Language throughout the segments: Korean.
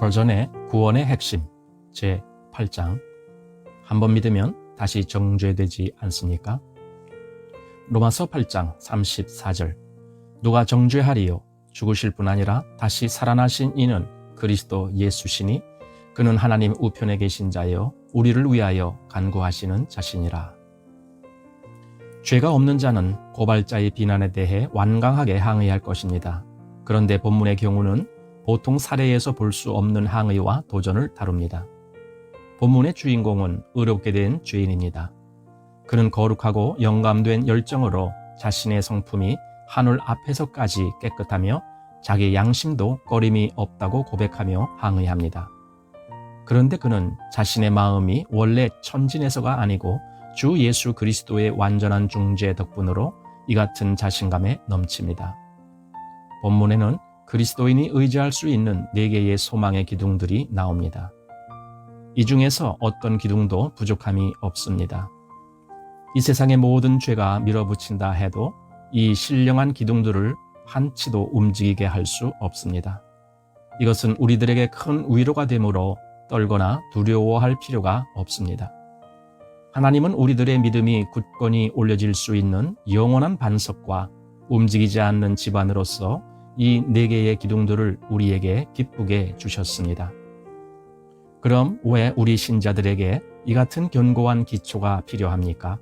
스펄전의 구원의 핵심 제8장 한번 믿으면 다시 정죄되지 않습니까? 로마서 8장 34절 누가 정죄하리요? 죽으실 뿐 아니라 다시 살아나신 이는 그리스도 예수시니 그는 하나님 우편에 계신 자여 우리를 위하여 간구하시는 자시니라. 죄가 없는 자는 고발자의 비난에 대해 완강하게 항의할 것입니다. 그런데 본문의 경우는 보통 사례에서 볼 수 없는 항의와 도전을 다룹니다. 본문의 주인공은 의롭게 된 죄인입니다. 그는 거룩하고 영감된 열정으로 자신의 성품이 하늘 앞에서까지 깨끗하며 자기 양심도 꺼림이 없다고 고백하며 항의합니다. 그런데 그는 자신의 마음이 원래 천진에서가 아니고 주 예수 그리스도의 완전한 중재 덕분으로 이 같은 자신감에 넘칩니다. 본문에는 그리스도인이 의지할 수 있는 4개의 소망의 기둥들이 나옵니다. 이 중에서 어떤 기둥도 부족함이 없습니다. 이 세상의 모든 죄가 밀어붙인다 해도 이 신령한 기둥들을 한치도 움직이게 할 수 없습니다. 이것은 우리들에게 큰 위로가 되므로 떨거나 두려워할 필요가 없습니다. 하나님은 우리들의 믿음이 굳건히 올려질 수 있는 영원한 반석과 움직이지 않는 집안으로서 이 4개의 기둥들을 우리에게 기쁘게 주셨습니다. 그럼 왜 우리 신자들에게 이 같은 견고한 기초가 필요합니까?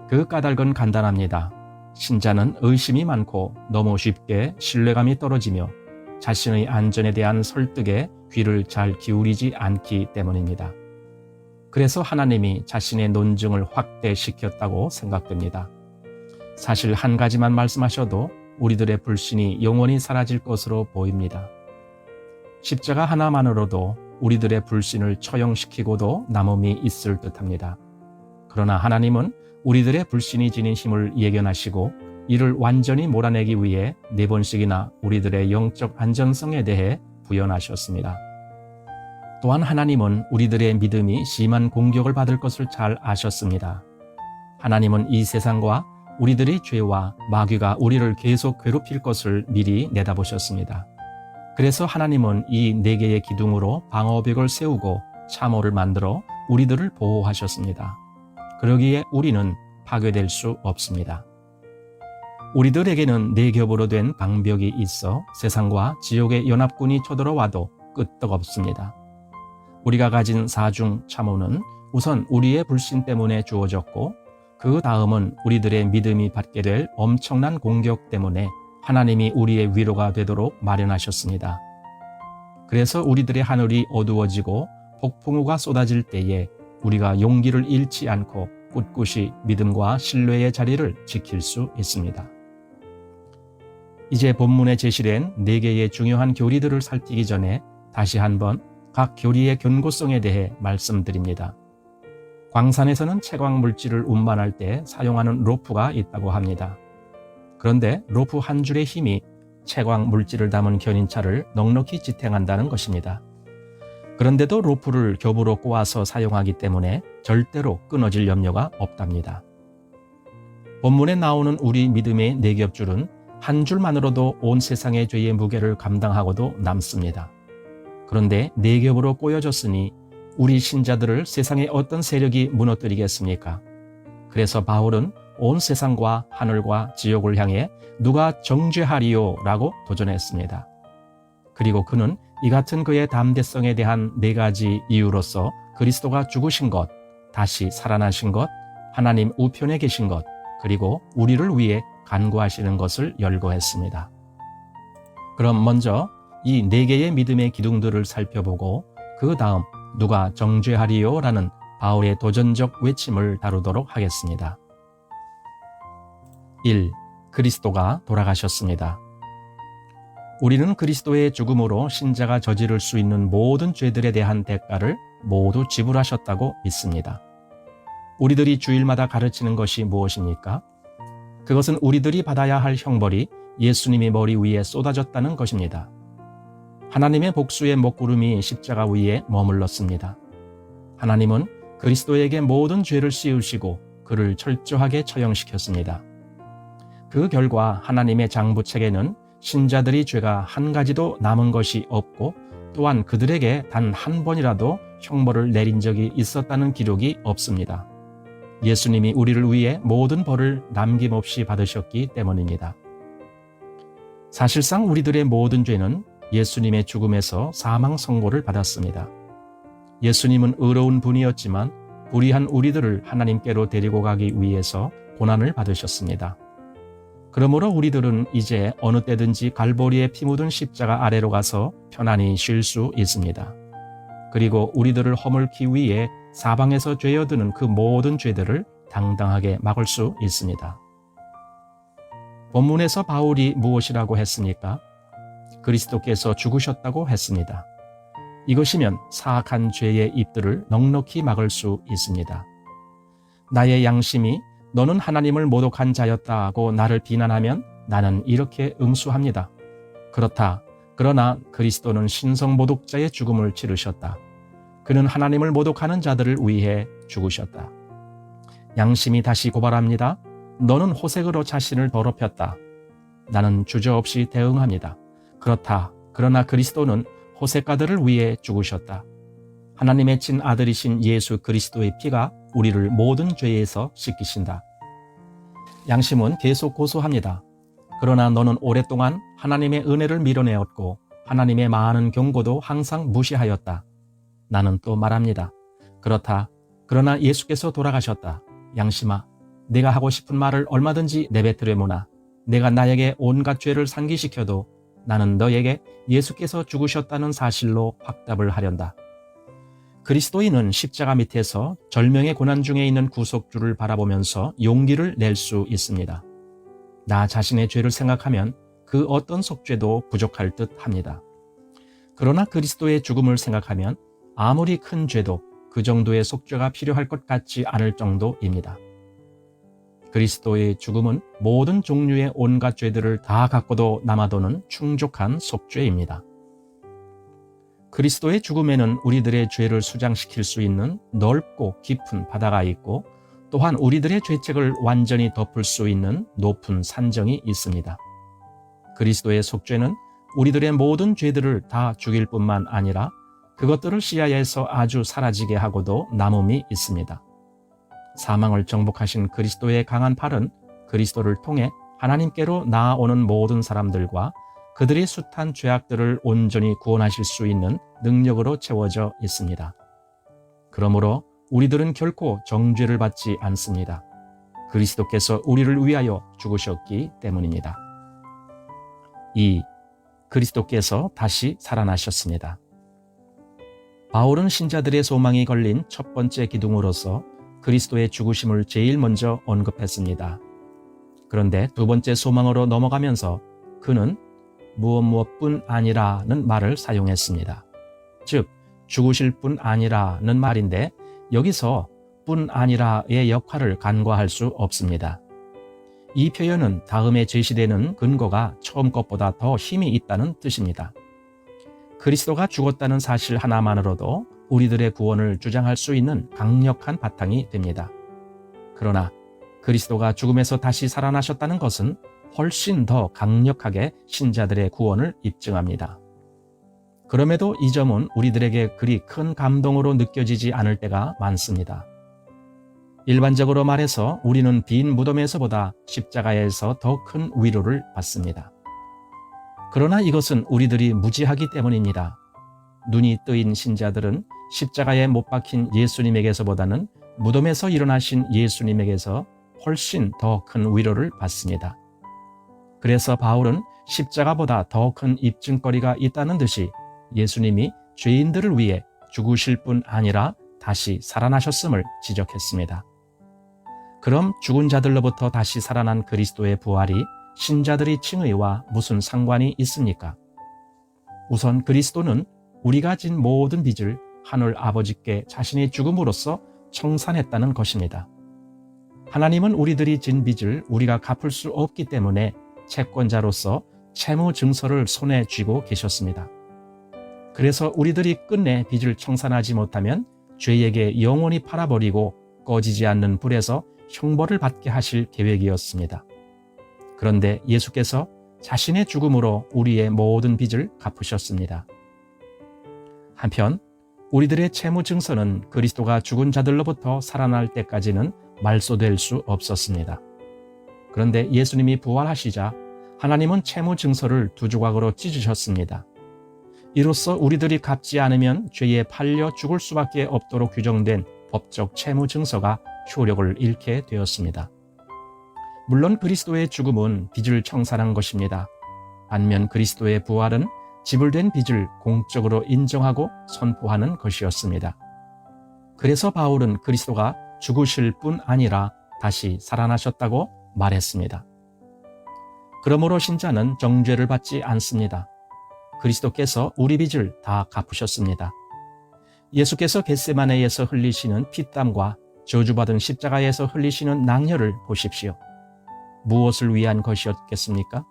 그 까닭은 간단합니다. 신자는 의심이 많고 너무 쉽게 신뢰감이 떨어지며 자신의 안전에 대한 설득에 귀를 잘 기울이지 않기 때문입니다. 그래서 하나님이 자신의 논증을 확대시켰다고 생각됩니다. 사실 한 가지만 말씀하셔도 우리들의 불신이 영원히 사라질 것으로 보입니다. 십자가 하나만으로도 우리들의 불신을 처형시키고도 남음이 있을 듯합니다. 그러나 하나님은 우리들의 불신이 지닌 힘을 예견하시고 이를 완전히 몰아내기 위해 4번씩이나 우리들의 영적 안전성에 대해 부연하셨습니다. 또한 하나님은 우리들의 믿음이 심한 공격을 받을 것을 잘 아셨습니다. 하나님은 이 세상과 우리들의 죄와 마귀가 우리를 계속 괴롭힐 것을 미리 내다보셨습니다. 그래서 하나님은 이 4개의 기둥으로 방어벽을 세우고 참호를 만들어 우리들을 보호하셨습니다. 그러기에 우리는 파괴될 수 없습니다. 우리들에게는 4겹으로 된 방벽이 있어 세상과 지옥의 연합군이 쳐들어와도 끄떡없습니다. 우리가 가진 4중 참호는 우선 우리의 불신 때문에 주어졌고 그 다음은 우리들의 믿음이 받게 될 엄청난 공격 때문에 하나님이 우리의 위로가 되도록 마련하셨습니다. 그래서 우리들의 하늘이 어두워지고 폭풍우가 쏟아질 때에 우리가 용기를 잃지 않고 꿋꿋이 믿음과 신뢰의 자리를 지킬 수 있습니다. 이제 본문에 제시된 4개의 중요한 교리들을 살피기 전에 다시 한번 각 교리의 견고성에 대해 말씀드립니다. 광산에서는 채광 물질을 운반할 때 사용하는 로프가 있다고 합니다. 그런데 로프 한 줄의 힘이 채광 물질을 담은 견인차를 넉넉히 지탱한다는 것입니다. 그런데도 로프를 겹으로 꼬아서 사용하기 때문에 절대로 끊어질 염려가 없답니다. 본문에 나오는 우리 믿음의 4겹줄은 한 줄만으로도 온 세상의 죄의 무게를 감당하고도 남습니다. 그런데 4겹으로 꼬여졌으니 우리 신자들을 세상의 어떤 세력이 무너뜨리겠습니까? 그래서 바울은 온 세상과 하늘과 지옥을 향해 누가 정죄하리요? 라고 도전했습니다. 그리고 그는 이 같은 그의 담대성에 대한 4가지 이유로서 그리스도가 죽으신 것, 다시 살아나신 것, 하나님 우편에 계신 것, 그리고 우리를 위해 간구하시는 것을 열거했습니다. 그럼 먼저 이 4개의 믿음의 기둥들을 살펴보고 그 다음 누가 정죄하리요? 라는 바울의 도전적 외침을 다루도록 하겠습니다. 1. 그리스도가 돌아가셨습니다. 우리는 그리스도의 죽음으로 신자가 저지를 수 있는 모든 죄들에 대한 대가를 모두 지불하셨다고 믿습니다. 우리들이 주일마다 가르치는 것이 무엇입니까? 그것은 우리들이 받아야 할 형벌이 예수님의 머리 위에 쏟아졌다는 것입니다. 하나님의 복수의 먹구름이 십자가 위에 머물렀습니다. 하나님은 그리스도에게 모든 죄를 씌우시고 그를 철저하게 처형시켰습니다. 그 결과 하나님의 장부책에는 신자들이 죄가 한 가지도 남은 것이 없고 또한 그들에게 단 한 번이라도 형벌을 내린 적이 있었다는 기록이 없습니다. 예수님이 우리를 위해 모든 벌을 남김없이 받으셨기 때문입니다. 사실상 우리들의 모든 죄는 예수님의 죽음에서 사망 선고를 받았습니다. 예수님은 의로운 분이었지만 불의한 우리들을 하나님께로 데리고 가기 위해서 고난을 받으셨습니다. 그러므로 우리들은 이제 어느 때든지 갈보리에 피 묻은 십자가 아래로 가서 편안히 쉴 수 있습니다. 그리고 우리들을 허물기 위해 사방에서 죄어드는 그 모든 죄들을 당당하게 막을 수 있습니다. 본문에서 바울이 무엇이라고 했습니까? 그리스도께서 죽으셨다고 했습니다. 이것이면 사악한 죄의 입들을 넉넉히 막을 수 있습니다. 나의 양심이 너는 하나님을 모독한 자였다고 나를 비난하면 나는 이렇게 응수합니다. 그렇다. 그러나 그리스도는 신성모독자의 죽음을 치르셨다. 그는 하나님을 모독하는 자들을 위해 죽으셨다. 양심이 다시 고발합니다. 너는 호색으로 자신을 더럽혔다. 나는 주저없이 대응합니다. 그렇다. 그러나 그리스도는 호색가들을 위해 죽으셨다. 하나님의 친아들이신 예수 그리스도의 피가 우리를 모든 죄에서 씻기신다. 양심은 계속 고소합니다. 그러나 너는 오랫동안 하나님의 은혜를 밀어내었고 하나님의 많은 경고도 항상 무시하였다. 나는 또 말합니다. 그렇다. 그러나 예수께서 돌아가셨다. 양심아, 내가 하고 싶은 말을 얼마든지 내뱉으려무나 내가 나에게 온갖 죄를 상기시켜도 나는 너에게 예수께서 죽으셨다는 사실로 확답을 하련다. 그리스도인은 십자가 밑에서 절명의 고난 중에 있는 구속주를 바라보면서 용기를 낼 수 있습니다. 나 자신의 죄를 생각하면 그 어떤 속죄도 부족할 듯 합니다. 그러나 그리스도의 죽음을 생각하면 아무리 큰 죄도 그 정도의 속죄가 필요할 것 같지 않을 정도입니다. 그리스도의 죽음은 모든 종류의 온갖 죄들을 다 갖고도 남아도는 충족한 속죄입니다. 그리스도의 죽음에는 우리들의 죄를 수장시킬 수 있는 넓고 깊은 바다가 있고 또한 우리들의 죄책을 완전히 덮을 수 있는 높은 산정이 있습니다. 그리스도의 속죄는 우리들의 모든 죄들을 다 죽일 뿐만 아니라 그것들을 시야에서 아주 사라지게 하고도 남음이 있습니다. 사망을 정복하신 그리스도의 강한 팔은 그리스도를 통해 하나님께로 나아오는 모든 사람들과 그들의 숱한 죄악들을 온전히 구원하실 수 있는 능력으로 채워져 있습니다. 그러므로 우리들은 결코 정죄를 받지 않습니다. 그리스도께서 우리를 위하여 죽으셨기 때문입니다. 2. 그리스도께서 다시 살아나셨습니다. 바울은 신자들의 소망이 걸린 첫 번째 기둥으로서 그리스도의 죽으심을 제일 먼저 언급했습니다. 그런데 두 번째 소망으로 넘어가면서 그는 무엇뿐 아니라는 말을 사용했습니다. 즉, 죽으실 뿐 아니라는 말인데 여기서 뿐 아니라의 역할을 간과할 수 없습니다. 이 표현은 다음에 제시되는 근거가 처음 것보다 더 힘이 있다는 뜻입니다. 그리스도가 죽었다는 사실 하나만으로도 우리들의 구원을 주장할 수 있는 강력한 바탕이 됩니다. 그러나 그리스도가 죽음에서 다시 살아나셨다는 것은 훨씬 더 강력하게 신자들의 구원을 입증합니다. 그럼에도 이 점은 우리들에게 그리 큰 감동으로 느껴지지 않을 때가 많습니다. 일반적으로 말해서 우리는 빈 무덤에서보다 십자가에서 더 큰 위로를 받습니다. 그러나 이것은 우리들이 무지하기 때문입니다. 눈이 뜨인 신자들은 십자가에 못 박힌 예수님에게서보다는 무덤에서 일어나신 예수님에게서 훨씬 더 큰 위로를 받습니다. 그래서 바울은 십자가보다 더 큰 입증거리가 있다는 듯이 예수님이 죄인들을 위해 죽으실 뿐 아니라 다시 살아나셨음을 지적했습니다. 그럼 죽은 자들로부터 다시 살아난 그리스도의 부활이 신자들의 칭의와 무슨 상관이 있습니까? 우선 그리스도는 우리가 진 모든 빚을 하늘 아버지께 자신의 죽음으로써 청산했다는 것입니다. 하나님은 우리들이 진 빚을 우리가 갚을 수 없기 때문에 채권자로서 채무 증서를 손에 쥐고 계셨습니다. 그래서 우리들이 끝내 빚을 청산하지 못하면 죄에게 영원히 팔아버리고 꺼지지 않는 불에서 형벌을 받게 하실 계획이었습니다. 그런데 예수께서 자신의 죽음으로 우리의 모든 빚을 갚으셨습니다. 한편 우리들의 채무 증서는 그리스도가 죽은 자들로부터 살아날 때까지는 말소될 수 없었습니다. 그런데 예수님이 부활하시자 하나님은 채무 증서를 두 조각으로 찢으셨습니다. 이로써 우리들이 갚지 않으면 죄에 팔려 죽을 수밖에 없도록 규정된 법적 채무 증서가 효력을 잃게 되었습니다. 물론 그리스도의 죽음은 빚을 청산한 것입니다. 반면 그리스도의 부활은 지불된 빚을 공적으로 인정하고 선포하는 것이었습니다. 그래서 바울은 그리스도가 죽으실 뿐 아니라 다시 살아나셨다고 말했습니다. 그러므로 신자는 정죄를 받지 않습니다. 그리스도께서 우리 빚을 다 갚으셨습니다. 예수께서 겟세마네에서 흘리시는 피땀과 저주받은 십자가에서 흘리시는 낭혈을 보십시오. 무엇을 위한 것이었겠습니까?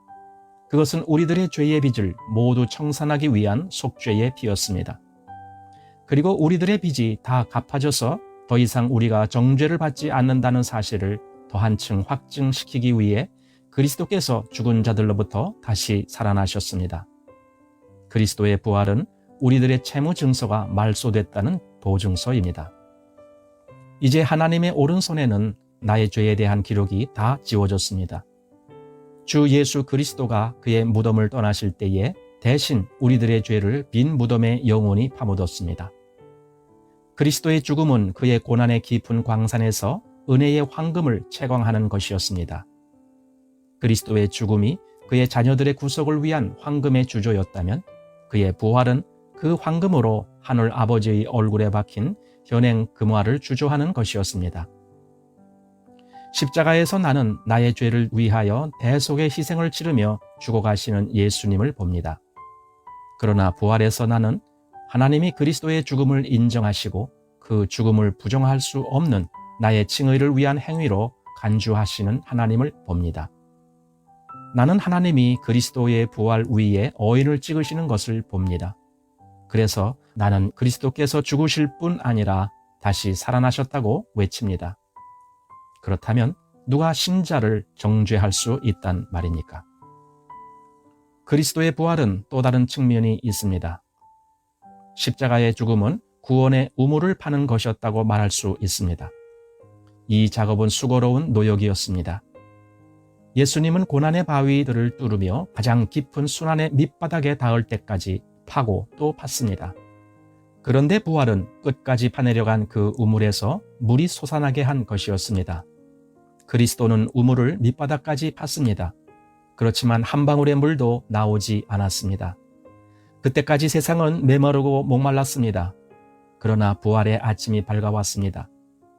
그것은 우리들의 죄의 빚을 모두 청산하기 위한 속죄의 피였습니다. 그리고 우리들의 빚이 다 갚아져서 더 이상 우리가 정죄를 받지 않는다는 사실을 더 한층 확증시키기 위해 그리스도께서 죽은 자들로부터 다시 살아나셨습니다. 그리스도의 부활은 우리들의 채무 증서가 말소됐다는 보증서입니다. 이제 하나님의 오른손에는 나의 죄에 대한 기록이 다 지워졌습니다. 주 예수 그리스도가 그의 무덤을 떠나실 때에 대신 우리들의 죄를 빈 무덤에 영원히 파묻었습니다. 그리스도의 죽음은 그의 고난의 깊은 광산에서 은혜의 황금을 채광하는 것이었습니다. 그리스도의 죽음이 그의 자녀들의 구속을 위한 황금의 주조였다면 그의 부활은 그 황금으로 하늘 아버지의 얼굴에 박힌 현행 금화를 주조하는 것이었습니다. 십자가에서 나는 나의 죄를 위하여 대속의 희생을 치르며 죽어가시는 예수님을 봅니다. 그러나 부활에서 나는 하나님이 그리스도의 죽음을 인정하시고 그 죽음을 부정할 수 없는 나의 칭의를 위한 행위로 간주하시는 하나님을 봅니다. 나는 하나님이 그리스도의 부활 위에 어인을 찍으시는 것을 봅니다. 그래서 나는 그리스도께서 죽으실 뿐 아니라 다시 살아나셨다고 외칩니다. 그렇다면 누가 신자를 정죄할 수 있단 말입니까? 그리스도의 부활은 또 다른 측면이 있습니다. 십자가의 죽음은 구원의 우물을 파는 것이었다고 말할 수 있습니다. 이 작업은 수고로운 노역이었습니다. 예수님은 고난의 바위들을 뚫으며 가장 깊은 순환의 밑바닥에 닿을 때까지 파고 또 팠습니다. 그런데 부활은 끝까지 파내려간 그 우물에서 물이 솟아나게 한 것이었습니다. 그리스도는 우물을 밑바닥까지 팠습니다. 그렇지만 한 방울의 물도 나오지 않았습니다. 그때까지 세상은 메마르고 목말랐습니다. 그러나 부활의 아침이 밝아왔습니다.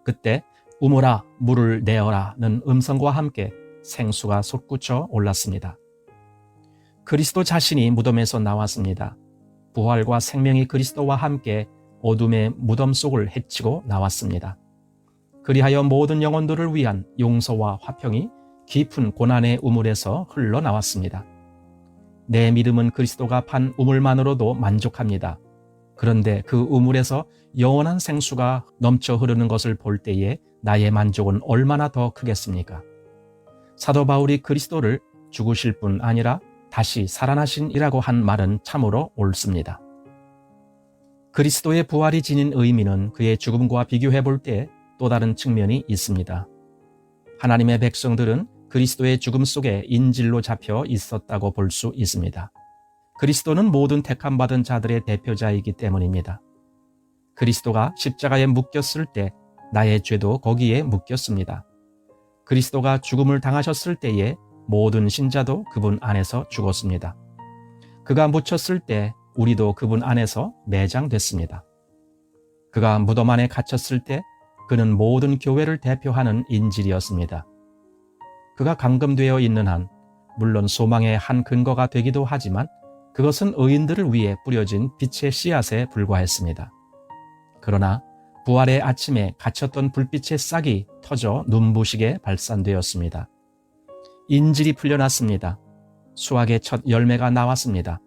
그때 우물아 물을 내어라는 음성과 함께 생수가 솟구쳐 올랐습니다. 그리스도 자신이 무덤에서 나왔습니다. 부활과 생명이 그리스도와 함께 어둠의 무덤 속을 헤치고 나왔습니다. 그리하여 모든 영혼들을 위한 용서와 화평이 깊은 고난의 우물에서 흘러나왔습니다. 내 믿음은 그리스도가 판 우물만으로도 만족합니다. 그런데 그 우물에서 영원한 생수가 넘쳐 흐르는 것을 볼 때에 나의 만족은 얼마나 더 크겠습니까? 사도 바울이 그리스도를 죽으실 뿐 아니라 다시 살아나신 이라고 한 말은 참으로 옳습니다. 그리스도의 부활이 지닌 의미는 그의 죽음과 비교해 볼 때 또 다른 측면이 있습니다. 하나님의 백성들은 그리스도의 죽음 속에 인질로 잡혀 있었다고 볼 수 있습니다. 그리스도는 모든 택함받은 자들의 대표자이기 때문입니다. 그리스도가 십자가에 묶였을 때 나의 죄도 거기에 묶였습니다. 그리스도가 죽음을 당하셨을 때에 모든 신자도 그분 안에서 죽었습니다. 그가 묻혔을 때 우리도 그분 안에서 매장됐습니다. 그가 무덤 안에 갇혔을 때 그는 모든 교회를 대표하는 인질이었습니다. 그가 감금되어 있는 한 물론 소망의 한 근거가 되기도 하지만 그것은 의인들을 위해 뿌려진 빛의 씨앗에 불과했습니다. 그러나 부활의 아침에 갇혔던 불빛의 싹이 터져 눈부시게 발산되었습니다. 인질이 풀려났습니다. 수확의 첫 열매가 나왔습니다.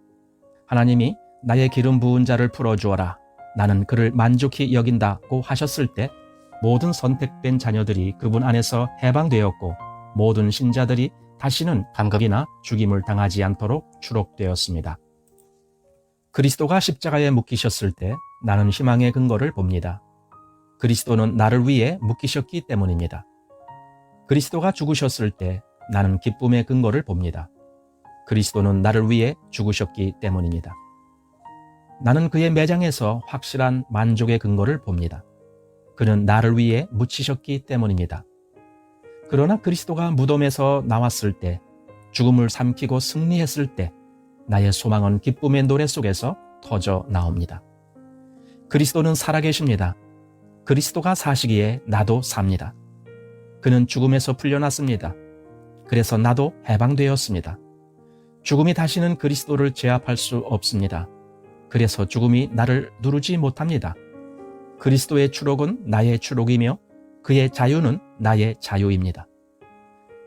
하나님이 나의 기름 부은 자를 풀어주어라. 나는 그를 만족히 여긴다고 하셨을 때 모든 선택된 자녀들이 그분 안에서 해방되었고 모든 신자들이 다시는 감금이나 죽임을 당하지 않도록 추록되었습니다. 그리스도가 십자가에 묶이셨을 때 나는 희망의 근거를 봅니다. 그리스도는 나를 위해 묶이셨기 때문입니다. 그리스도가 죽으셨을 때 나는 기쁨의 근거를 봅니다. 그리스도는 나를 위해 죽으셨기 때문입니다. 나는 그의 매장에서 확실한 만족의 근거를 봅니다. 그는 나를 위해 묻히셨기 때문입니다. 그러나 그리스도가 무덤에서 나왔을 때, 죽음을 삼키고 승리했을 때 나의 소망은 기쁨의 노래 속에서 터져 나옵니다. 그리스도는 살아계십니다. 그리스도가 사시기에 나도 삽니다. 그는 죽음에서 풀려났습니다. 그래서 나도 해방되었습니다. 죽음이 다시는 그리스도를 제압할 수 없습니다. 그래서 죽음이 나를 누르지 못합니다. 그리스도의 추록은 나의 추록이며 그의 자유는 나의 자유입니다.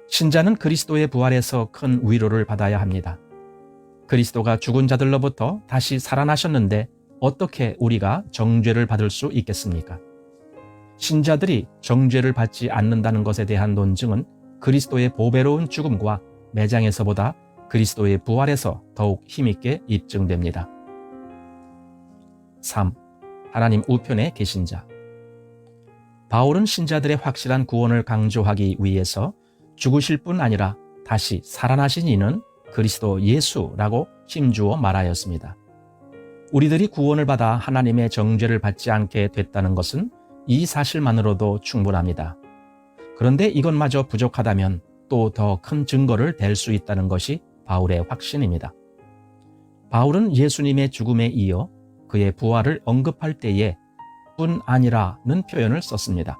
신자는 그리스도의 부활에서 큰 위로를 받아야 합니다. 그리스도가 죽은 자들로부터 다시 살아나셨는데 어떻게 우리가 정죄를 받을 수 있겠습니까? 신자들이 정죄를 받지 않는다는 것에 대한 논증은 그리스도의 보배로운 죽음과 매장에서보다 그리스도의 부활에서 더욱 힘있게 입증됩니다. 3. 하나님 우편에 계신 자. 바울은 신자들의 확실한 구원을 강조하기 위해서 죽으실 뿐 아니라 다시 살아나신 이는 그리스도 예수라고 힘주어 말하였습니다. 우리들이 구원을 받아 하나님의 정죄를 받지 않게 됐다는 것은 이 사실만으로도 충분합니다. 그런데 이것마저 부족하다면 또 더 큰 증거를 댈 수 있다는 것이 바울의 확신입니다. 바울은 예수님의 죽음에 이어 그의 부활을 언급할 때에 뿐 아니라는 표현을 썼습니다.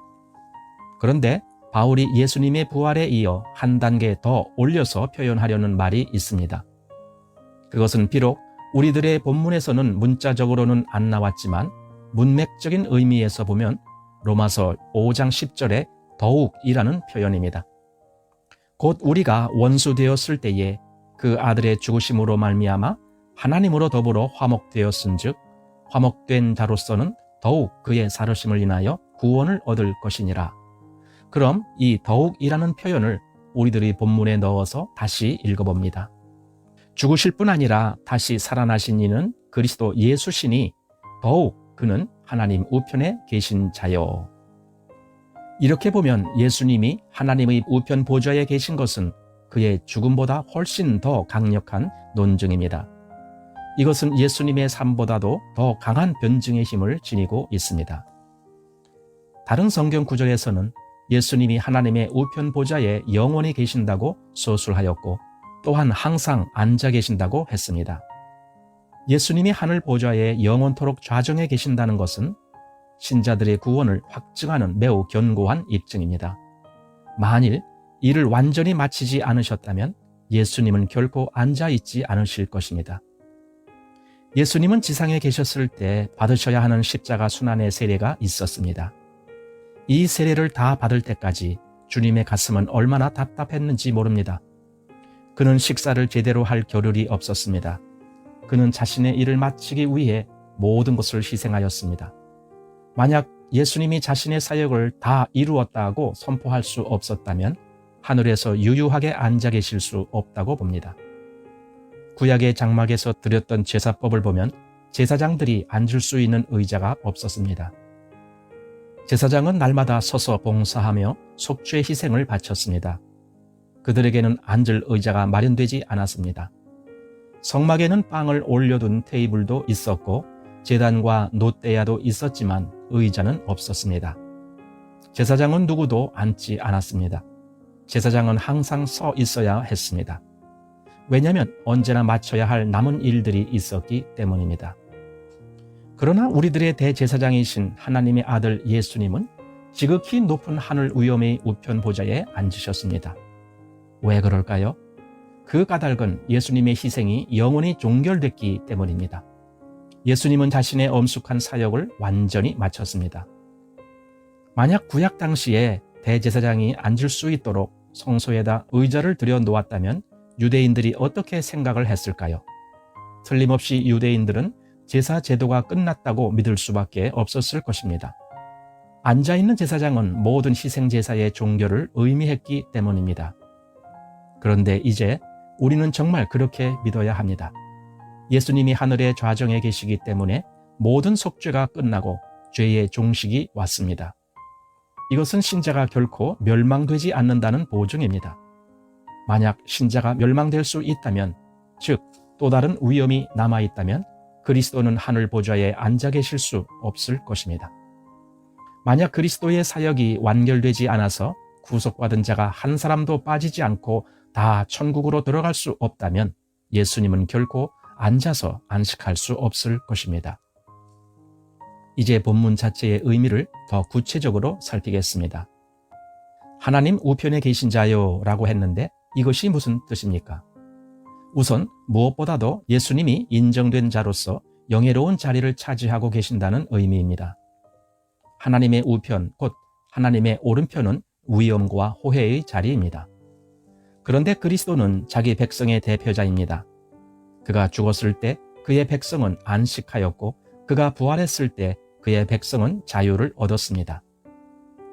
그런데 바울이 예수님의 부활에 이어 한 단계 더 올려서 표현하려는 말이 있습니다. 그것은 비록 우리들의 본문에서는 문자적으로는 안 나왔지만 문맥적인 의미에서 보면 로마서 5장 10절에 더욱이라는 표현입니다. 곧 우리가 원수 되었을 때에 그 아들의 죽으심으로 말미암아 하나님으로 더불어 화목되었은즉 화목된 자로서는 더욱 그의 살으심을 인하여 구원을 얻을 것이니라. 그럼 이 더욱이라는 표현을 우리들이 본문에 넣어서 다시 읽어봅니다. 죽으실 뿐 아니라 다시 살아나신 이는 그리스도 예수시니 더욱 그는 하나님 우편에 계신 자요. 이렇게 보면 예수님이 하나님의 우편 보좌에 계신 것은 그의 죽음보다 훨씬 더 강력한 논증입니다. 이것은 예수님의 삶보다도 더 강한 변증의 힘을 지니고 있습니다. 다른 성경 구절에서는 예수님이 하나님의 우편 보좌에 영원히 계신다고 서술하였고 또한 항상 앉아 계신다고 했습니다. 예수님이 하늘 보좌에 영원토록 좌정해 계신다는 것은 신자들의 구원을 확증하는 매우 견고한 입증입니다. 만일 이를 완전히 마치지 않으셨다면 예수님은 결코 앉아있지 않으실 것입니다. 예수님은 지상에 계셨을 때 받으셔야 하는 십자가 순환의 세례가 있었습니다. 이 세례를 다 받을 때까지 주님의 가슴은 얼마나 답답했는지 모릅니다. 그는 식사를 제대로 할 겨를이 없었습니다. 그는 자신의 일을 마치기 위해 모든 것을 희생하였습니다. 만약 예수님이 자신의 사역을 다 이루었다고 선포할 수 없었다면 하늘에서 유유하게 앉아 계실 수 없다고 봅니다. 구약의 장막에서 드렸던 제사법을 보면 제사장들이 앉을 수 있는 의자가 없었습니다. 제사장은 날마다 서서 봉사하며 속죄 희생을 바쳤습니다. 그들에게는 앉을 의자가 마련되지 않았습니다. 성막에는 빵을 올려둔 테이블도 있었고 제단과 놋대야도 있었지만 의자는 없었습니다. 제사장은 누구도 앉지 않았습니다. 제사장은 항상 서 있어야 했습니다. 왜냐하면 언제나 마쳐야 할 남은 일들이 있었기 때문입니다. 그러나 우리들의 대제사장이신 하나님의 아들 예수님은 지극히 높은 하늘 위엄의 우편 보좌에 앉으셨습니다. 왜 그럴까요? 그 까닭은 예수님의 희생이 영원히 종결됐기 때문입니다. 예수님은 자신의 엄숙한 사역을 완전히 마쳤습니다. 만약 구약 당시에 대제사장이 앉을 수 있도록 성소에다 의자를 들여 놓았다면 유대인들이 어떻게 생각을 했을까요? 틀림없이 유대인들은 제사 제도가 끝났다고 믿을 수밖에 없었을 것입니다. 앉아있는 제사장은 모든 희생 제사의 종결을 의미했기 때문입니다. 그런데 이제 우리는 정말 그렇게 믿어야 합니다. 예수님이 하늘의 좌정에 계시기 때문에 모든 속죄가 끝나고 죄의 종식이 왔습니다. 이것은 신자가 결코 멸망되지 않는다는 보증입니다. 만약 신자가 멸망될 수 있다면, 즉 또 다른 위험이 남아있다면 그리스도는 하늘 보좌에 앉아 계실 수 없을 것입니다. 만약 그리스도의 사역이 완결되지 않아서 구속받은 자가 한 사람도 빠지지 않고 다 천국으로 들어갈 수 없다면 예수님은 결코 앉아서 안식할 수 없을 것입니다. 이제 본문 자체의 의미를 더 구체적으로 살피겠습니다. 하나님 우편에 계신 자요 라고 했는데 이것이 무슨 뜻입니까? 우선 무엇보다도 예수님이 인정된 자로서 영예로운 자리를 차지하고 계신다는 의미입니다. 하나님의 우편, 곧 하나님의 오른편은 위엄과 호혜의 자리입니다. 그런데 그리스도는 자기 백성의 대표자입니다. 그가 죽었을 때 그의 백성은 안식하였고 그가 부활했을 때 그의 백성은 자유를 얻었습니다.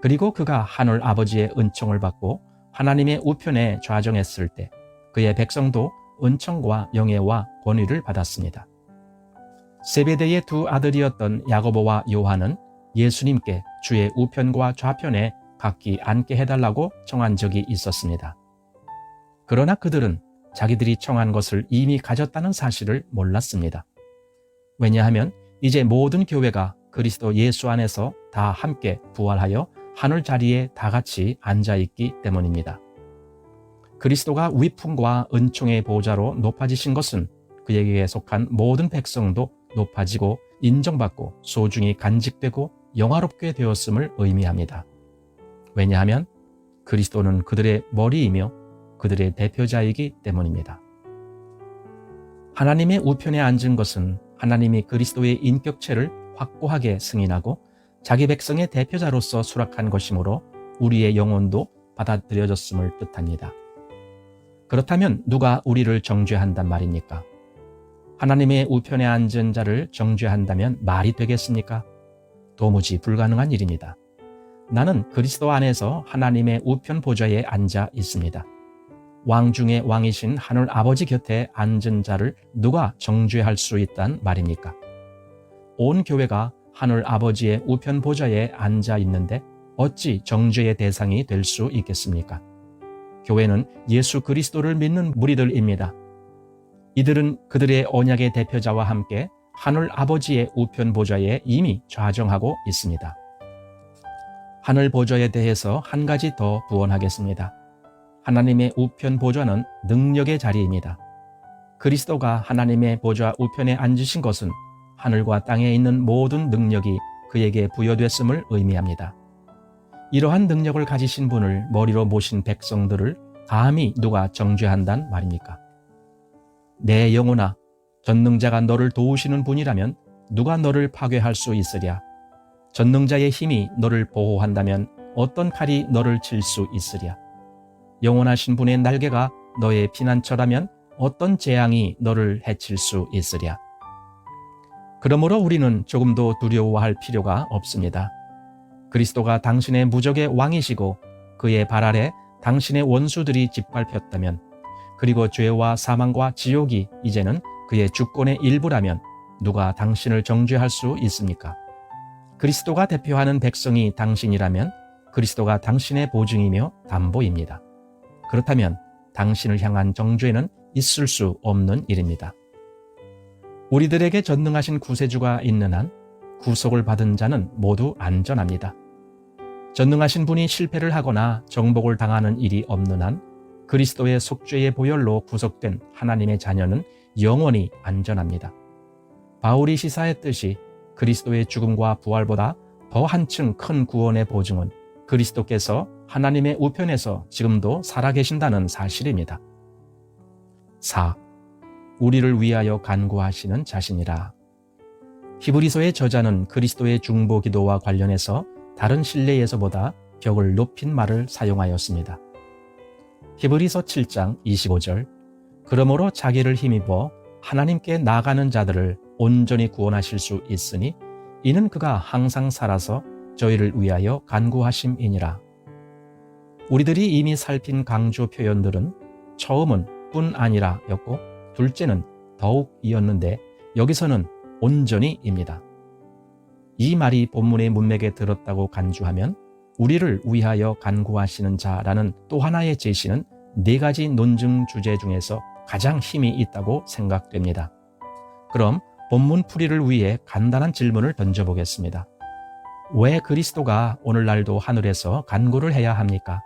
그리고 그가 하늘 아버지의 은총을 받고 하나님의 우편에 좌정했을 때 그의 백성도 은총과 영예와 권위를 받았습니다. 세베대의 두 아들이었던 야고보와 요한은 예수님께 주의 우편과 좌편에 각기 앉게 해달라고 청한 적이 있었습니다. 그러나 그들은 자기들이 청한 것을 이미 가졌다는 사실을 몰랐습니다. 왜냐하면 이제 모든 교회가 그리스도 예수 안에서 다 함께 부활하여 하늘 자리에 다 같이 앉아있기 때문입니다. 그리스도가 위풍과 은총의 보좌로 높아지신 것은 그에게 속한 모든 백성도 높아지고 인정받고 소중히 간직되고 영화롭게 되었음을 의미합니다. 왜냐하면 그리스도는 그들의 머리이며 그들의 대표자이기 때문입니다. 하나님의 우편에 앉은 것은 하나님이 그리스도의 인격체를 확고하게 승인하고 자기 백성의 대표자로서 수락한 것이므로 우리의 영혼도 받아들여졌음을 뜻합니다. 그렇다면 누가 우리를 정죄한단 말입니까? 하나님의 우편에 앉은 자를 정죄한다면 말이 되겠습니까? 도무지 불가능한 일입니다. 나는 그리스도 안에서 하나님의 우편 보좌에 앉아 있습니다. 왕 중의 왕이신 하늘 아버지 곁에 앉은 자를 누가 정죄할 수 있단 말입니까? 온 교회가 하늘 아버지의 우편 보좌에 앉아 있는데 어찌 정죄의 대상이 될 수 있겠습니까? 교회는 예수 그리스도를 믿는 무리들입니다. 이들은 그들의 언약의 대표자와 함께 하늘 아버지의 우편 보좌에 이미 좌정하고 있습니다. 하늘 보좌에 대해서 한 가지 더 부언하겠습니다. 하나님의 우편 보좌는 능력의 자리입니다. 그리스도가 하나님의 보좌 우편에 앉으신 것은 하늘과 땅에 있는 모든 능력이 그에게 부여됐음을 의미합니다. 이러한 능력을 가지신 분을 머리로 모신 백성들을 감히 누가 정죄한단 말입니까? 내 영혼아, 전능자가 너를 도우시는 분이라면 누가 너를 파괴할 수 있으랴? 전능자의 힘이 너를 보호한다면 어떤 칼이 너를 칠 수 있으랴? 영원하신 분의 날개가 너의 피난처라면 어떤 재앙이 너를 해칠 수 있으랴? 그러므로 우리는 조금도 두려워할 필요가 없습니다. 그리스도가 당신의 무적의 왕이시고 그의 발 아래 당신의 원수들이 짓밟혔다면, 그리고 죄와 사망과 지옥이 이제는 그의 주권의 일부라면 누가 당신을 정죄할 수 있습니까? 그리스도가 대표하는 백성이 당신이라면 그리스도가 당신의 보증이며 담보입니다. 그렇다면 당신을 향한 정죄는 있을 수 없는 일입니다. 우리들에게 전능하신 구세주가 있는 한 구속을 받은 자는 모두 안전합니다. 전능하신 분이 실패를 하거나 정복을 당하는 일이 없는 한 그리스도의 속죄의 보혈로 구속된 하나님의 자녀는 영원히 안전합니다. 바울이 시사했듯이 그리스도의 죽음과 부활보다 더 한층 큰 구원의 보증은 그리스도께서 하나님의 우편에서 지금도 살아계신다는 사실입니다. 4. 우리를 위하여 간구하시는 자신이라. 히브리서의 저자는 그리스도의 중보 기도와 관련해서 다른 신뢰에서보다 격을 높인 말을 사용하였습니다. 히브리서 7장 25절, 그러므로 자기를 힘입어 하나님께 나아가는 자들을 온전히 구원하실 수 있으니 이는 그가 항상 살아서 저희를 위하여 간구하심이니라. 우리들이 이미 살핀 강조 표현들은 처음은 뿐 아니라 였고 둘째는 더욱이었는데 여기서는 온전히입니다. 이 말이 본문의 문맥에 들었다고 간주하면 우리를 위하여 간구하시는 자라는 또 하나의 제시는 4가지 논증 주제 중에서 가장 힘이 있다고 생각됩니다. 그럼 본문 풀이를 위해 간단한 질문을 던져보겠습니다. 왜 그리스도가 오늘날도 하늘에서 간구를 해야 합니까?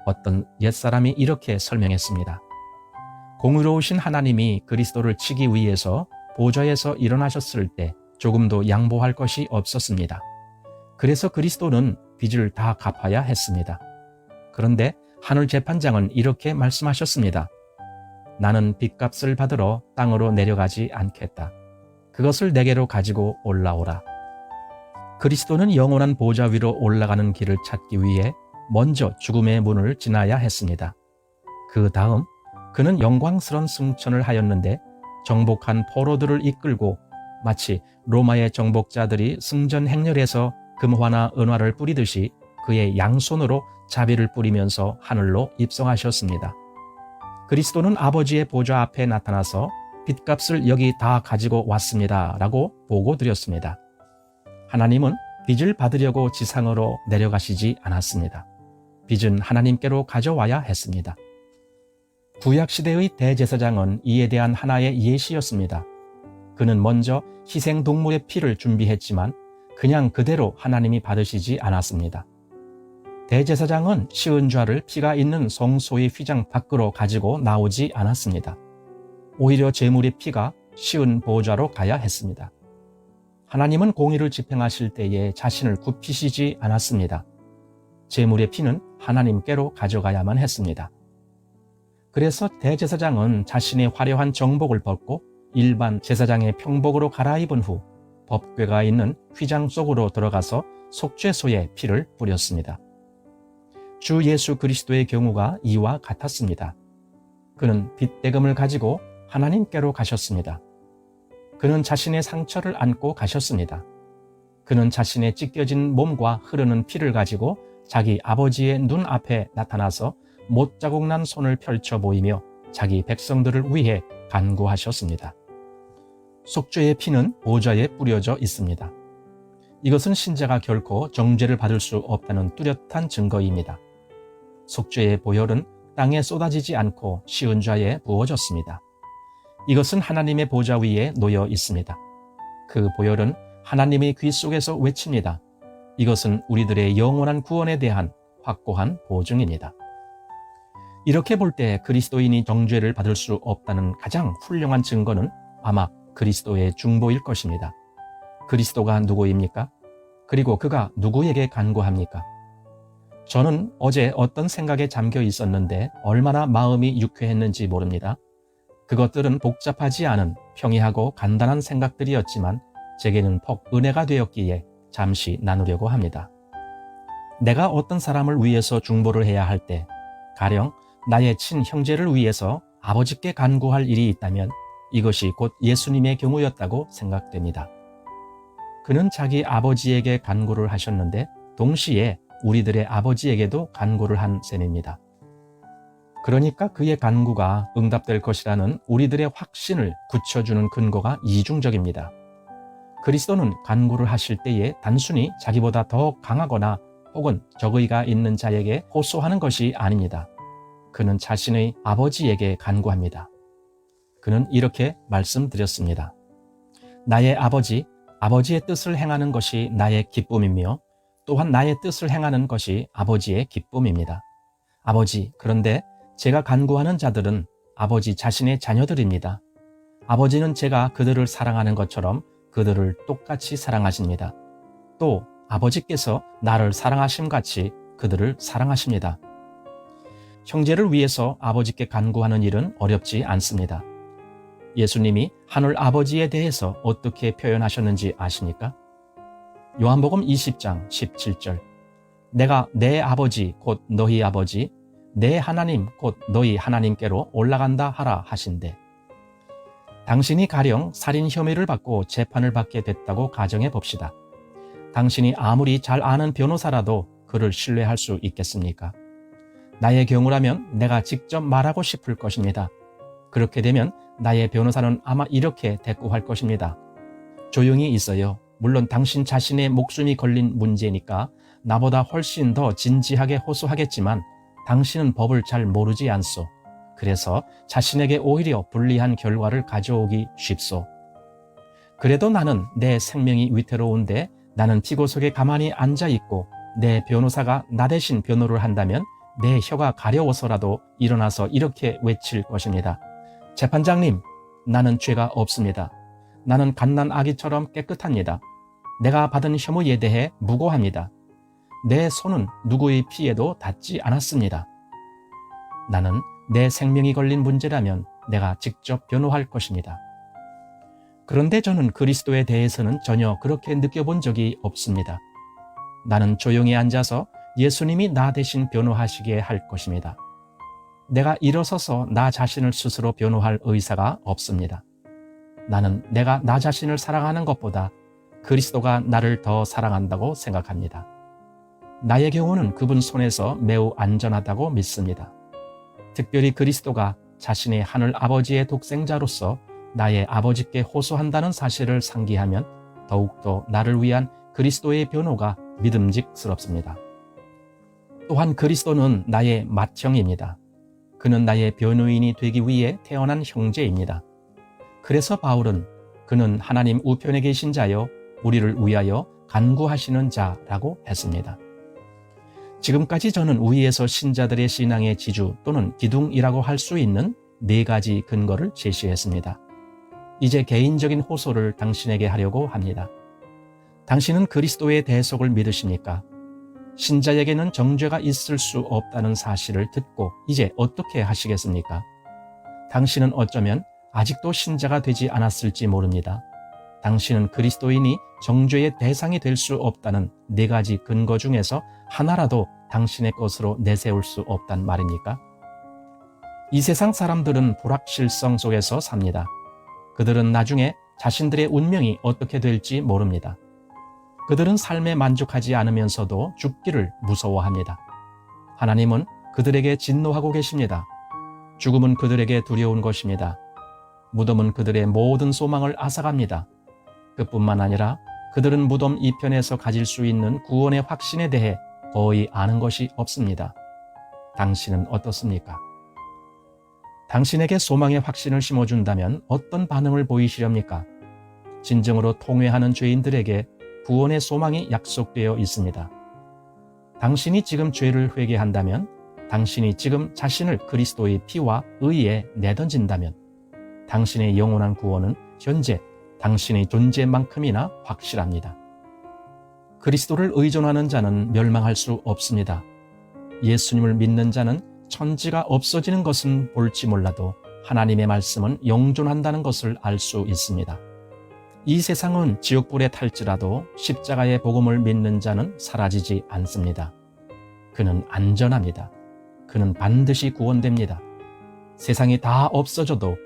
어떤 옛사람이 이렇게 설명했습니다. 공의로우신 하나님이 그리스도를 치기 위해서 보좌에서 일어나셨을 때 조금도 양보할 것이 없었습니다. 그래서 그리스도는 빚을 다 갚아야 했습니다. 그런데 하늘 재판장은 이렇게 말씀하셨습니다. 나는 빚값을 받으러 땅으로 내려가지 않겠다. 그것을 내게로 가지고 올라오라. 그리스도는 영원한 보좌 위로 올라가는 길을 찾기 위해 먼저 죽음의 문을 지나야 했습니다. 그 다음 그는 영광스러운 승천을 하였는데 정복한 포로들을 이끌고 마치 로마의 정복자들이 승전 행렬에서 금화나 은화를 뿌리듯이 그의 양손으로 자비를 뿌리면서 하늘로 입성하셨습니다. 그리스도는 아버지의 보좌 앞에 나타나서 빚값을 여기 다 가지고 왔습니다 라고 보고드렸습니다. 하나님은 빚을 받으려고 지상으로 내려가시지 않았습니다. 빚은 하나님께로 가져와야 했습니다. 구약시대의 대제사장은 이에 대한 하나의 예시였습니다. 그는 먼저 희생동물의 피를 준비했지만 그냥 그대로 하나님이 받으시지 않았습니다. 대제사장은 씌은 좌를 피가 있는 성소의 휘장 밖으로 가지고 나오지 않았습니다. 오히려 제물의 피가 씌은 보좌로 가야 했습니다. 하나님은 공의를 집행하실 때에 자신을 굽히시지 않았습니다. 제물의 피는 하나님께로 가져가야만 했습니다. 그래서 대제사장은 자신의 화려한 정복을 벗고 일반 제사장의 평복으로 갈아입은 후 법궤가 있는 휘장 속으로 들어가서 속죄소에 피를 뿌렸습니다. 주 예수 그리스도의 경우가 이와 같았습니다. 그는 빚대금을 가지고 하나님께로 가셨습니다. 그는 자신의 상처를 안고 가셨습니다. 그는 자신의 찢겨진 몸과 흐르는 피를 가지고 자기 아버지의 눈앞에 나타나서 못자국난 손을 펼쳐 보이며 자기 백성들을 위해 간구하셨습니다. 속죄의 피는 보좌에 뿌려져 있습니다. 이것은 신자가 결코 정죄를 받을 수 없다는 뚜렷한 증거입니다. 속죄의 보혈은 땅에 쏟아지지 않고 씌은 좌에 부어졌습니다. 이것은 하나님의 보좌 위에 놓여 있습니다. 그 보혈은 하나님의 귀 속에서 외칩니다. 이것은 우리들의 영원한 구원에 대한 확고한 보증입니다. 이렇게 볼 때 그리스도인이 정죄를 받을 수 없다는 가장 훌륭한 증거는 아마 그리스도의 중보일 것입니다. 그리스도가 누구입니까? 그리고 그가 누구에게 간구합니까? 저는 어제 어떤 생각에 잠겨 있었는데 얼마나 마음이 유쾌했는지 모릅니다. 그것들은 복잡하지 않은 평이하고 간단한 생각들이었지만 제게는 퍽 은혜가 되었기에 잠시 나누려고 합니다. 내가 어떤 사람을 위해서 중보를 해야 할 때, 가령 나의 친형제를 위해서 아버지께 간구할 일이 있다면 이것이 곧 예수님의 경우였다고 생각됩니다. 그는 자기 아버지에게 간구를 하셨는데 동시에 우리들의 아버지에게도 간구를 한 셈입니다. 그러니까 그의 간구가 응답될 것이라는 우리들의 확신을 굳혀주는 근거가 이중적입니다. 그리스도는 간구를 하실 때에 단순히 자기보다 더 강하거나 혹은 적의가 있는 자에게 호소하는 것이 아닙니다. 그는 자신의 아버지에게 간구합니다. 그는 이렇게 말씀드렸습니다. 나의 아버지, 아버지의 뜻을 행하는 것이 나의 기쁨이며 또한 나의 뜻을 행하는 것이 아버지의 기쁨입니다. 아버지, 그런데 제가 간구하는 자들은 아버지 자신의 자녀들입니다. 아버지는 제가 그들을 사랑하는 것처럼 그들을 똑같이 사랑하십니다. 또 아버지께서 나를 사랑하심같이 그들을 사랑하십니다. 형제를 위해서 아버지께 간구하는 일은 어렵지 않습니다. 예수님이 하늘 아버지에 대해서 어떻게 표현하셨는지 아십니까? 요한복음 20장 17절 내가 내 아버지 곧 너희 아버지 내 하나님 곧 너희 하나님께로 올라간다 하라 하신대. 당신이 가령 살인 혐의를 받고 재판을 받게 됐다고 가정해 봅시다. 당신이 아무리 잘 아는 변호사라도 그를 신뢰할 수 있겠습니까? 나의 경우라면 내가 직접 말하고 싶을 것입니다. 그렇게 되면 나의 변호사는 아마 이렇게 대꾸할 것입니다. 조용히 있어요. 물론 당신 자신의 목숨이 걸린 문제니까 나보다 훨씬 더 진지하게 호소하겠지만 당신은 법을 잘 모르지 않소. 그래서 자신에게 오히려 불리한 결과를 가져오기 쉽소. 그래도 나는 내 생명이 위태로운데 나는 티고 속에 가만히 앉아있고 내 변호사가 나 대신 변호를 한다면 내 혀가 가려워서라도 일어나서 이렇게 외칠 것입니다. 재판장님, 나는 죄가 없습니다. 나는 갓난 아기처럼 깨끗합니다. 내가 받은 혐의에 대해 무고합니다. 내 손은 누구의 피에도 닿지 않았습니다. 나는 내 생명이 걸린 문제라면 내가 직접 변호할 것입니다. 그런데 저는 그리스도에 대해서는 전혀 그렇게 느껴본 적이 없습니다. 나는 조용히 앉아서 예수님이 나 대신 변호하시게 할 것입니다. 내가 일어서서 나 자신을 스스로 변호할 의사가 없습니다. 나는 내가 나 자신을 사랑하는 것보다 그리스도가 나를 더 사랑한다고 생각합니다. 나의 경우는 그분 손에서 매우 안전하다고 믿습니다. 특별히 그리스도가 자신의 하늘 아버지의 독생자로서 나의 아버지께 호소한다는 사실을 상기하면 더욱더 나를 위한 그리스도의 변호가 믿음직스럽습니다. 또한 그리스도는 나의 맏형입니다. 그는 나의 변호인이 되기 위해 태어난 형제입니다. 그래서 바울은 그는 하나님 우편에 계신 자여 우리를 위하여 간구하시는 자라고 했습니다. 지금까지 저는 위에서 신자들의 신앙의 지주 또는 기둥이라고 할 수 있는 4가지 근거를 제시했습니다. 이제 개인적인 호소를 당신에게 하려고 합니다. 당신은 그리스도의 대속을 믿으십니까? 신자에게는 정죄가 있을 수 없다는 사실을 듣고 이제 어떻게 하시겠습니까? 당신은 어쩌면 아직도 신자가 되지 않았을지 모릅니다. 당신은 그리스도인이 정죄의 대상이 될 수 없다는 4가지 근거 중에서 하나라도 당신의 것으로 내세울 수 없단 말입니까? 이 세상 사람들은 불확실성 속에서 삽니다. 그들은 나중에 자신들의 운명이 어떻게 될지 모릅니다. 그들은 삶에 만족하지 않으면서도 죽기를 무서워합니다. 하나님은 그들에게 진노하고 계십니다. 죽음은 그들에게 두려운 것입니다. 무덤은 그들의 모든 소망을 앗아갑니다. 그뿐만 아니라 그들은 무덤 이편에서 가질 수 있는 구원의 확신에 대해 거의 아는 것이 없습니다. 당신은 어떻습니까? 당신에게 소망의 확신을 심어준다면 어떤 반응을 보이시렵니까? 진정으로 통회하는 죄인들에게 구원의 소망이 약속되어 있습니다. 당신이 지금 죄를 회개한다면, 당신이 지금 자신을 그리스도의 피와 의에 내던진다면 당신의 영원한 구원은 현재 당신의 존재만큼이나 확실합니다. 그리스도를 의존하는 자는 멸망할 수 없습니다. 예수님을 믿는 자는 천지가 없어지는 것은 볼지 몰라도 하나님의 말씀은 영존한다는 것을 알 수 있습니다. 이 세상은 지옥불에 탈지라도 십자가의 복음을 믿는 자는 사라지지 않습니다. 그는 안전합니다. 그는 반드시 구원됩니다. 세상이 다 없어져도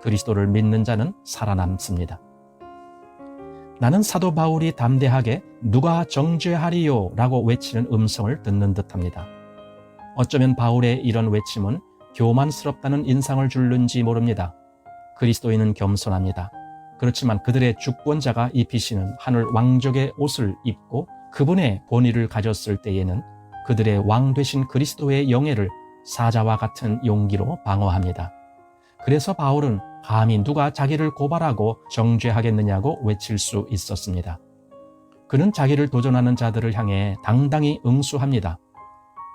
그리스도를 믿는 자는 살아남습니다. 나는 사도 바울이 담대하게 누가 정죄하리요 라고 외치는 음성을 듣는 듯합니다. 어쩌면 바울의 이런 외침은 교만스럽다는 인상을 주는지 모릅니다. 그리스도인은 겸손합니다. 그렇지만 그들의 주권자가 입히시는 하늘 왕족의 옷을 입고 그분의 본의를 가졌을 때에는 그들의 왕 되신 그리스도의 영예를 사자와 같은 용기로 방어합니다. 그래서 바울은 감히 누가 자기를 고발하고 정죄하겠느냐고 외칠 수 있었습니다. 그는 자기를 도전하는 자들을 향해 당당히 응수합니다.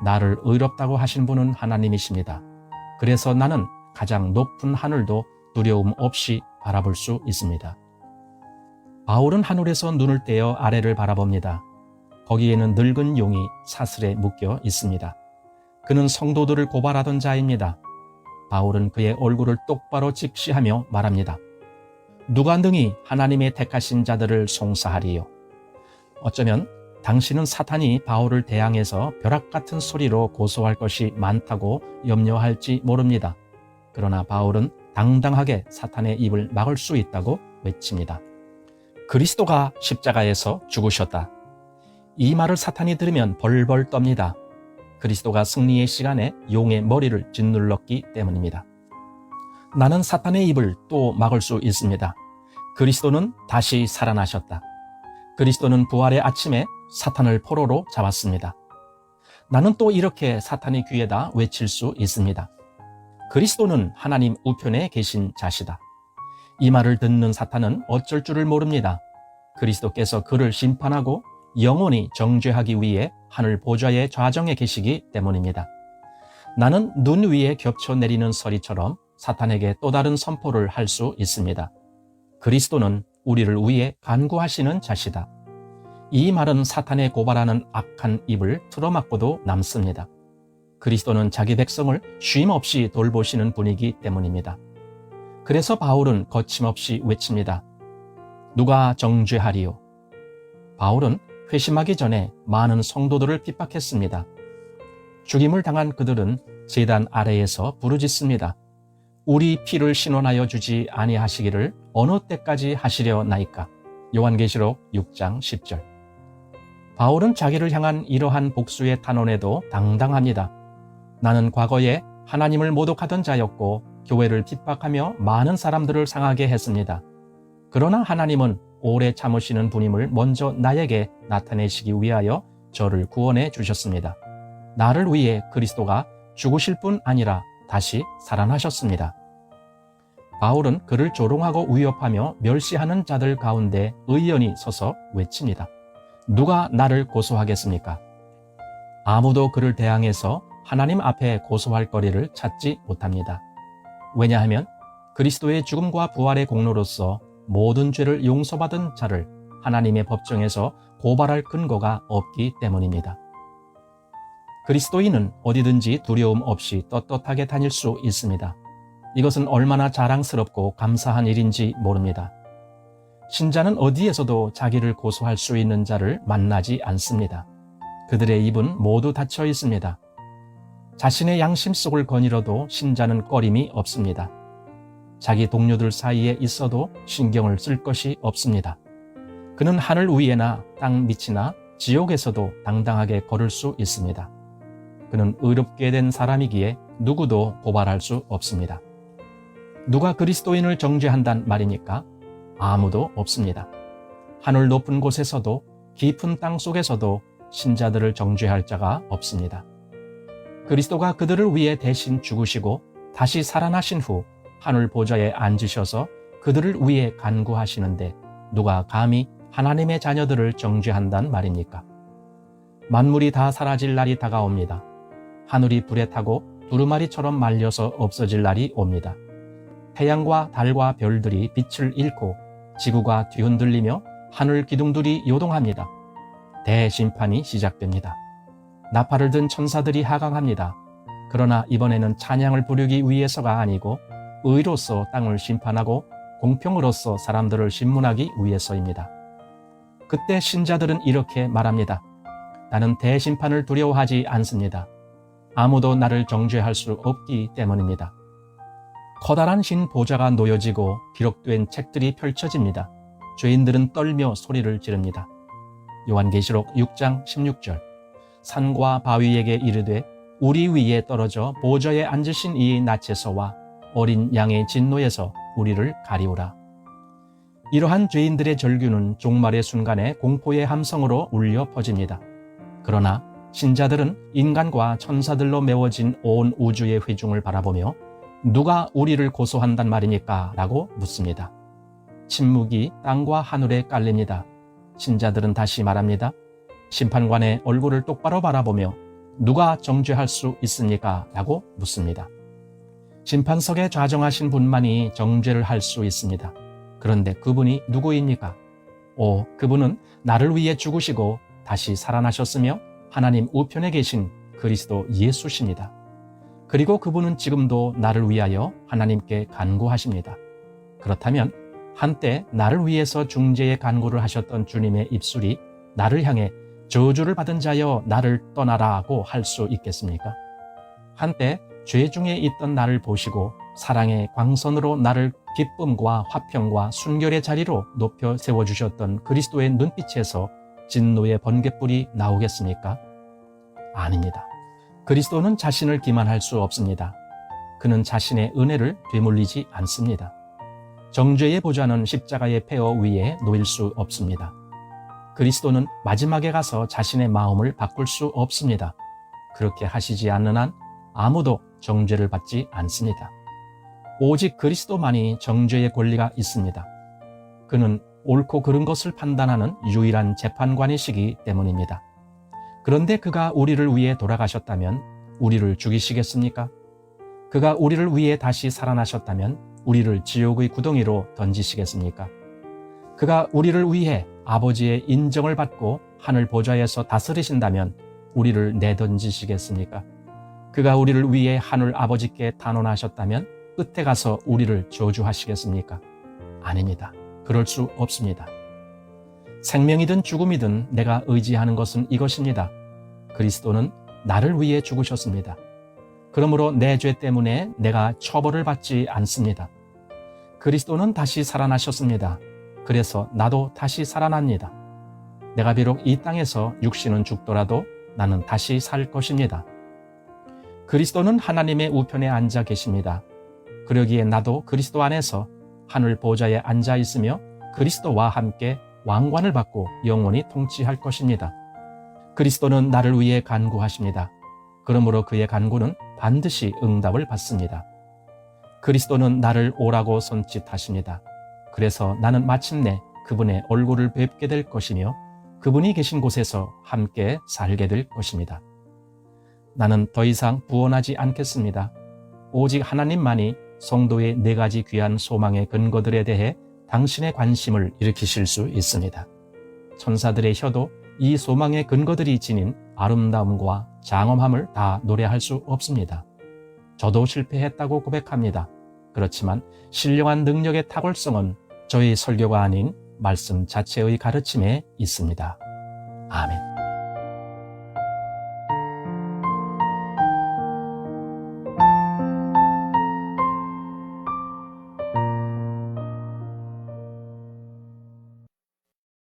나를 의롭다고 하신 분은 하나님이십니다. 그래서 나는 가장 높은 하늘도 두려움 없이 바라볼 수 있습니다. 바울은 하늘에서 눈을 떼어 아래를 바라봅니다. 거기에는 늙은 용이 사슬에 묶여 있습니다. 그는 성도들을 고발하던 자입니다. 바울은 그의 얼굴을 똑바로 직시하며 말합니다. 누가 능히 하나님의 택하신 자들을 송사하리요? 어쩌면 당신은 사탄이 바울을 대항해서 벼락 같은 소리로 고소할 것이 많다고 염려할지 모릅니다. 그러나 바울은 당당하게 사탄의 입을 막을 수 있다고 외칩니다. 그리스도가 십자가에서 죽으셨다. 이 말을 사탄이 들으면 벌벌 떱니다. 그리스도가 승리의 시간에 용의 머리를 짓눌렀기 때문입니다. 나는 사탄의 입을 또 막을 수 있습니다. 그리스도는 다시 살아나셨다. 그리스도는 부활의 아침에 사탄을 포로로 잡았습니다. 나는 또 이렇게 사탄의 귀에다 외칠 수 있습니다. 그리스도는 하나님 우편에 계신 자시다. 이 말을 듣는 사탄은 어쩔 줄을 모릅니다. 그리스도께서 그를 심판하고 영원히 정죄하기 위해 하늘 보좌의 좌정에 계시기 때문입니다. 나는 눈 위에 겹쳐 내리는 서리처럼 사탄에게 또 다른 선포를 할 수 있습니다. 그리스도는 우리를 위해 간구하시는 자시다. 이 말은 사탄의 고발하는 악한 입을 틀어막고도 남습니다. 그리스도는 자기 백성을 쉼없이 돌보시는 분이기 때문입니다. 그래서 바울은 거침없이 외칩니다. 누가 정죄하리요? 바울은 회심하기 전에 많은 성도들을 핍박했습니다. 죽임을 당한 그들은 제단 아래에서 부르짖습니다. 우리 피를 신원하여 주지 아니하시기를 어느 때까지 하시려나이까? 요한계시록 6장 10절. 바울은 자기를 향한 이러한 복수의 탄원에도 당당합니다. 나는 과거에 하나님을 모독하던 자였고 교회를 핍박하며 많은 사람들을 상하게 했습니다. 그러나 하나님은 오래 참으시는 분임을 먼저 나에게 나타내시기 위하여 저를 구원해 주셨습니다. 나를 위해 그리스도가 죽으실 뿐 아니라 다시 살아나셨습니다. 바울은 그를 조롱하고 위협하며 멸시하는 자들 가운데 의연히 서서 외칩니다. 누가 나를 고소하겠습니까? 아무도 그를 대항해서 하나님 앞에 고소할 거리를 찾지 못합니다. 왜냐하면 그리스도의 죽음과 부활의 공로로서 모든 죄를 용서받은 자를 하나님의 법정에서 고발할 근거가 없기 때문입니다. 그리스도인은 어디든지 두려움 없이 떳떳하게 다닐 수 있습니다. 이것은 얼마나 자랑스럽고 감사한 일인지 모릅니다. 신자는 어디에서도 자기를 고소할 수 있는 자를 만나지 않습니다. 그들의 입은 모두 닫혀 있습니다. 자신의 양심 속을 거닐어도 신자는 꺼림이 없습니다. 자기 동료들 사이에 있어도 신경을 쓸 것이 없습니다. 그는 하늘 위에나 땅 밑이나 지옥에서도 당당하게 걸을 수 있습니다. 그는 의롭게 된 사람이기에 누구도 고발할 수 없습니다. 누가 그리스도인을 정죄한단 말입니까? 아무도 없습니다. 하늘 높은 곳에서도 깊은 땅 속에서도 신자들을 정죄할 자가 없습니다. 그리스도가 그들을 위해 대신 죽으시고 다시 살아나신 후 하늘 보좌에 앉으셔서 그들을 위해 간구하시는데 누가 감히 하나님의 자녀들을 정죄한단 말입니까? 만물이 다 사라질 날이 다가옵니다. 하늘이 불에 타고 두루마리처럼 말려서 없어질 날이 옵니다. 태양과 달과 별들이 빛을 잃고 지구가 뒤흔들리며 하늘 기둥들이 요동합니다. 대심판이 시작됩니다. 나팔을 든 천사들이 하강합니다. 그러나 이번에는 찬양을 부르기 위해서가 아니고 의로서 땅을 심판하고 공평으로서 사람들을 심문하기 위해서입니다. 그때 신자들은 이렇게 말합니다. 나는 대심판을 두려워하지 않습니다. 아무도 나를 정죄할 수 없기 때문입니다. 커다란 흰 보좌가 놓여지고 기록된 책들이 펼쳐집니다. 죄인들은 떨며 소리를 지릅니다. 요한계시록 6장 16절. 산과 바위에게 이르되 우리 위에 떨어져 보좌에 앉으신 이의 낯에서와 어린 양의 진노에서 우리를 가리우라. 이러한 죄인들의 절규는 종말의 순간에 공포의 함성으로 울려 퍼집니다. 그러나 신자들은 인간과 천사들로 메워진 온 우주의 회중을 바라보며 누가 우리를 고소한단 말입니까? 라고 묻습니다. 침묵이 땅과 하늘에 깔립니다. 신자들은 다시 말합니다. 심판관의 얼굴을 똑바로 바라보며 누가 정죄할 수 있습니까? 라고 묻습니다. 심판석에 좌정하신 분만이 정죄를 할 수 있습니다. 그런데 그분이 누구입니까? 그분은 나를 위해 죽으시고 다시 살아나셨으며 하나님 우편에 계신 그리스도 예수십니다. 그리고 그분은 지금도 나를 위하여 하나님께 간구하십니다. 그렇다면 한때 나를 위해서 중재의 간구를 하셨던 주님의 입술이 나를 향해 저주를 받은 자여 나를 떠나라고 할 수 있겠습니까? 한때 죄 중에 있던 나를 보시고 사랑의 광선으로 나를 기쁨과 화평과 순결의 자리로 높여 세워주셨던 그리스도의 눈빛에서 진노의 번갯불이 나오겠습니까? 아닙니다. 그리스도는 자신을 기만할 수 없습니다. 그는 자신의 은혜를 되물리지 않습니다. 정죄의 보좌는 십자가의 폐허 위에 놓일 수 없습니다. 그리스도는 마지막에 가서 자신의 마음을 바꿀 수 없습니다. 그렇게 하시지 않는 한 아무도 정죄를 받지 않습니다. 오직 그리스도만이 정죄의 권리가 있습니다. 그는 옳고 그른 것을 판단하는 유일한 재판관이시기 때문입니다. 그런데 그가 우리를 위해 돌아가셨다면 우리를 죽이시겠습니까? 그가 우리를 위해 다시 살아나셨다면 우리를 지옥의 구덩이로 던지시겠습니까? 그가 우리를 위해 아버지의 인정을 받고 하늘 보좌에서 다스리신다면 우리를 내던지시겠습니까? 그가 우리를 위해 하늘 아버지께 단언하셨다면 끝에 가서 우리를 저주하시겠습니까? 아닙니다. 그럴 수 없습니다. 생명이든 죽음이든 내가 의지하는 것은 이것입니다. 그리스도는 나를 위해 죽으셨습니다. 그러므로 내 죄 때문에 내가 처벌을 받지 않습니다. 그리스도는 다시 살아나셨습니다. 그래서 나도 다시 살아납니다. 내가 비록 이 땅에서 육신은 죽더라도 나는 다시 살 것입니다. 그리스도는 하나님의 우편에 앉아 계십니다. 그러기에 나도 그리스도 안에서 하늘 보좌에 앉아 있으며 그리스도와 함께 왕관을 받고 영원히 통치할 것입니다. 그리스도는 나를 위해 간구하십니다. 그러므로 그의 간구는 반드시 응답을 받습니다. 그리스도는 나를 오라고 손짓하십니다. 그래서 나는 마침내 그분의 얼굴을 뵙게 될 것이며 그분이 계신 곳에서 함께 살게 될 것입니다. 나는 더 이상 부언하지 않겠습니다. 오직 하나님만이 성도의 4가지 귀한 소망의 근거들에 대해 당신의 관심을 일으키실 수 있습니다. 천사들의 혀도 이 소망의 근거들이 지닌 아름다움과 장엄함을 다 노래할 수 없습니다. 저도 실패했다고 고백합니다. 그렇지만 신령한 능력의 탁월성은 저희 설교가 아닌 말씀 자체의 가르침에 있습니다. 아멘.